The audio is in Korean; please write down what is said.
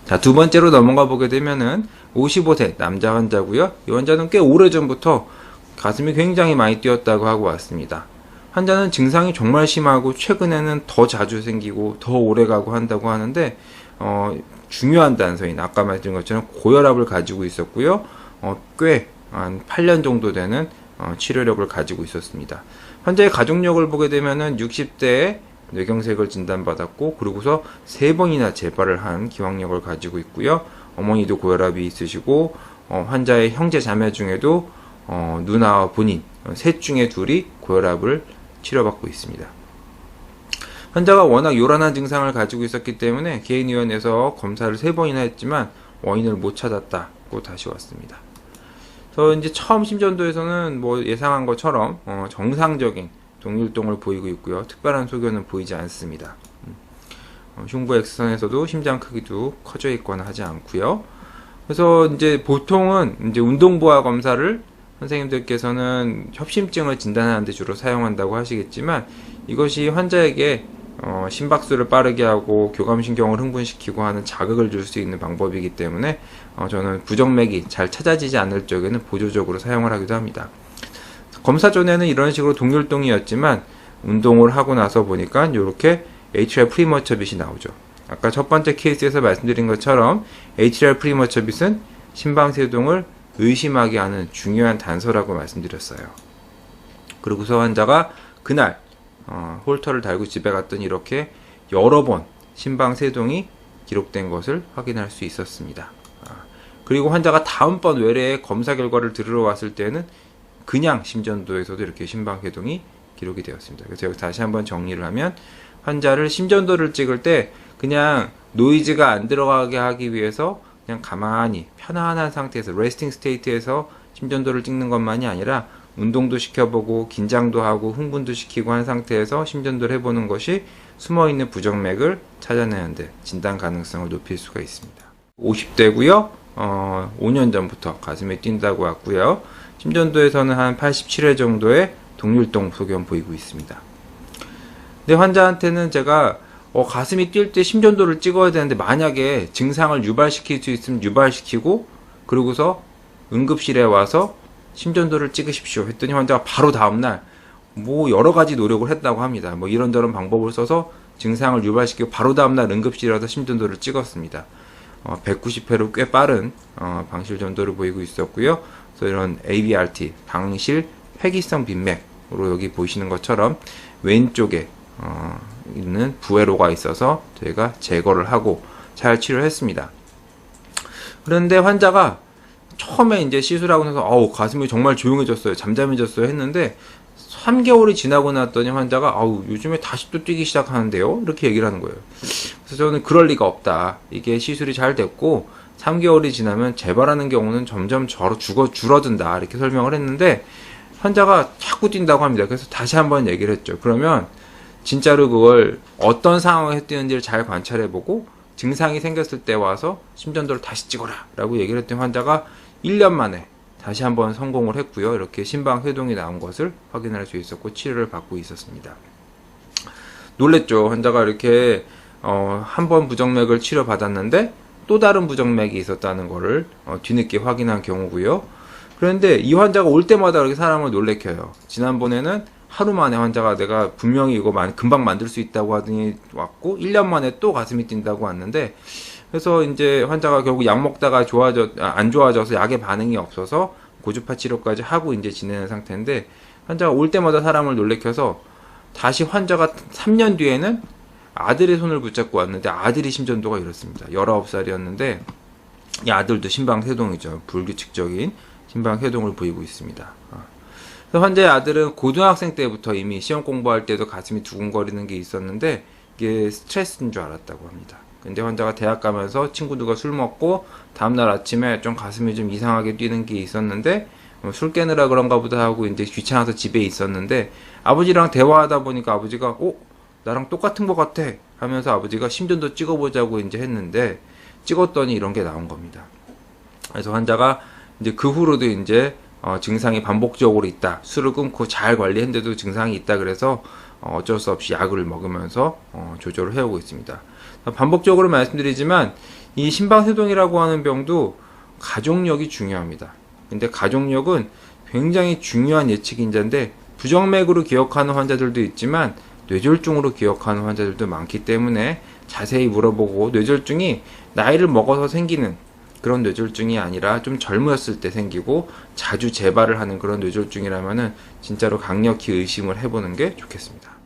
자, 두 번째로 넘어가 보게 되면은 55세 남자 환자고요. 이 환자는 꽤 오래전부터 가슴이 굉장히 많이 뛰었다고 하고 왔습니다. 환자는 증상이 정말 심하고 최근에는 더 자주 생기고 더 오래 가고 한다고 하는데 중요한 단서인 아까 말씀드린 것처럼 고혈압을 가지고 있었고요. 꽤 한 8년 정도 되는 치료력을 가지고 있었습니다. 환자의 가족력을 보게 되면은 60대에 뇌경색을 진단받았고 그리고서 3번이나 재발을 한 기왕력을 가지고 있고요. 어머니도 고혈압이 있으시고 환자의 형제 자매 중에도 누나와 본인 셋 중에 둘이 고혈압을 치료받고 있습니다. 환자가 워낙 요란한 증상을 가지고 있었기 때문에 개인의원에서 검사를 3번이나 했지만 원인을 못 찾았다고 다시 왔습니다. 그래서 이제 처음 심전도에서는 뭐 예상한 것처럼 정상적인 동율동을 보이고 있고요. 특별한 소견은 보이지 않습니다. 흉부 X선에서도 심장 크기도 커져 있거나 하지 않고요. 그래서 이제 보통은 이제 운동부하 검사를 선생님들께서는 협심증을 진단하는 데 주로 사용한다고 하시겠지만 이것이 환자에게 심박수를 빠르게 하고 교감신경을 흥분시키고 하는 자극을 줄 수 있는 방법이기 때문에 저는 부정맥이 잘 찾아지지 않을 적에는 보조적으로 사용을 하기도 합니다. 검사 전에는 이런 식으로 동율동이었지만 운동을 하고 나서 보니까 이렇게 atrial premature bit이 나오죠. 아까 첫 번째 케이스에서 말씀드린 것처럼 atrial premature bit은 심방세동을 의심하게 하는 중요한 단서라고 말씀드렸어요. 그리고서 환자가 그날 홀터를 달고 집에 갔더니 이렇게 여러 번 심방세동이 기록된 것을 확인할 수 있었습니다. 그리고 환자가 다음번 외래의 검사 결과를 들으러 왔을 때는 그냥 심전도에서도 이렇게 심방세동이 기록이 되었습니다. 그래서 여기 다시 한번 정리를 하면 환자를 심전도를 찍을 때 그냥 노이즈가 안 들어가게 하기 위해서 그냥 가만히 편안한 상태에서 레스팅 스테이트에서 심전도를 찍는 것만이 아니라 운동도 시켜보고 긴장도 하고 흥분도 시키고 한 상태에서 심전도를 해보는 것이 숨어있는 부정맥을 찾아내는데 진단 가능성을 높일 수가 있습니다. 50대고요. 5년 전부터 가슴이 뛴다고 왔고요. 심전도에서는 한 87회 정도의 동율동 소견 보이고 있습니다. 근데 환자한테는 제가 가슴이 뛸 때 심전도를 찍어야 되는데 만약에 증상을 유발시킬 수 있으면 유발시키고 그러고서 응급실에 와서 심전도를 찍으십시오 했더니 환자가 바로 다음날 뭐 여러가지 노력을 했다고 합니다. 뭐 이런저런 방법을 써서 증상을 유발시키고 바로 다음날 응급실에 와서 심전도를 찍었습니다. 190회로 꽤 빠른 방실 전도를 보이고 있었고요. 그래서 이런 ABRT 방실 회기성 빈맥으로 여기 보시는 것처럼 왼쪽에 있는 부회로가 있어서 저희가 제거를 하고 잘 치료했습니다. 그런데 환자가 처음에 이제 시술하고 나서 가슴이 정말 조용해졌어요. 잠잠해졌어요 했는데 3개월이 지나고 났더니 환자가 요즘에 다시 또 뛰기 시작하는데요 이렇게 얘기를 하는 거예요. 그래서 저는 그럴 리가 없다. 이게 시술이 잘 됐고 3개월이 지나면 재발하는 경우는 점점 줄어든다 이렇게 설명을 했는데 환자가 자꾸 뛴다고 합니다. 그래서 다시 한번 얘기를 했죠. 그러면 진짜로 그걸 어떤 상황에서 뛰는지를 잘 관찰해보고 증상이 생겼을 때 와서 심전도를 다시 찍어라 라고 얘기를 했더니 환자가 1년 만에 다시 한번 성공을 했고요. 이렇게 심방세동이 나온 것을 확인할 수 있었고 치료를 받고 있었습니다. 놀랬죠. 환자가 이렇게 한 번 부정맥을 치료받았는데 또 다른 부정맥이 있었다는 것을 뒤늦게 확인한 경우고요. 그런데 이 환자가 올 때마다 그렇게 사람을 놀래켜요. 지난번에는 하루 만에 환자가 내가 분명히 이거 금방 만들 수 있다고 하더니 왔고 1년 만에 또 가슴이 뛴다고 왔는데 그래서 이제 환자가 결국 약 먹다가 안 좋아져서 약에 반응이 없어서 고주파 치료까지 하고 이제 지내는 상태인데 환자가 올 때마다 사람을 놀래켜서 다시 환자가 3년 뒤에는 아들의 손을 붙잡고 왔는데 아들이 심전도가 이렇습니다. 19살이었는데 이 아들도 심방세동이죠. 불규칙적인 심방세동을 보이고 있습니다. 그래서 환자의 아들은 고등학생 때부터 이미 시험 공부할 때도 가슴이 두근거리는 게 있었는데 이게 스트레스인 줄 알았다고 합니다. 근데 환자가 대학 가면서 친구들과 술 먹고 다음날 아침에 좀 가슴이 좀 이상하게 뛰는 게 있었는데 술 깨느라 그런가 보다 하고 이제 귀찮아서 집에 있었는데 아버지랑 대화하다 보니까 아버지가 나랑 똑같은 것 같아 하면서 아버지가 심전도 찍어보자고 이제 했는데 찍었더니 이런 게 나온 겁니다. 그래서 환자가 이제 그 후로도 이제 증상이 반복적으로 있다. 술을 끊고 잘 관리했는데도 증상이 있다. 그래서 어쩔 수 없이 약을 먹으면서 조절을 해오고 있습니다. 반복적으로 말씀드리지만 이 심방세동이라고 하는 병도 가족력이 중요합니다. 근데 가족력은 굉장히 중요한 예측인자인데 부정맥으로 기억하는 환자들도 있지만 뇌졸중으로 기억하는 환자들도 많기 때문에 자세히 물어보고, 뇌졸중이 나이를 먹어서 생기는 그런 뇌졸중이 아니라 좀 젊었을 때 생기고 자주 재발을 하는 그런 뇌졸중이라면은 진짜로 강력히 의심을 해보는 게 좋겠습니다.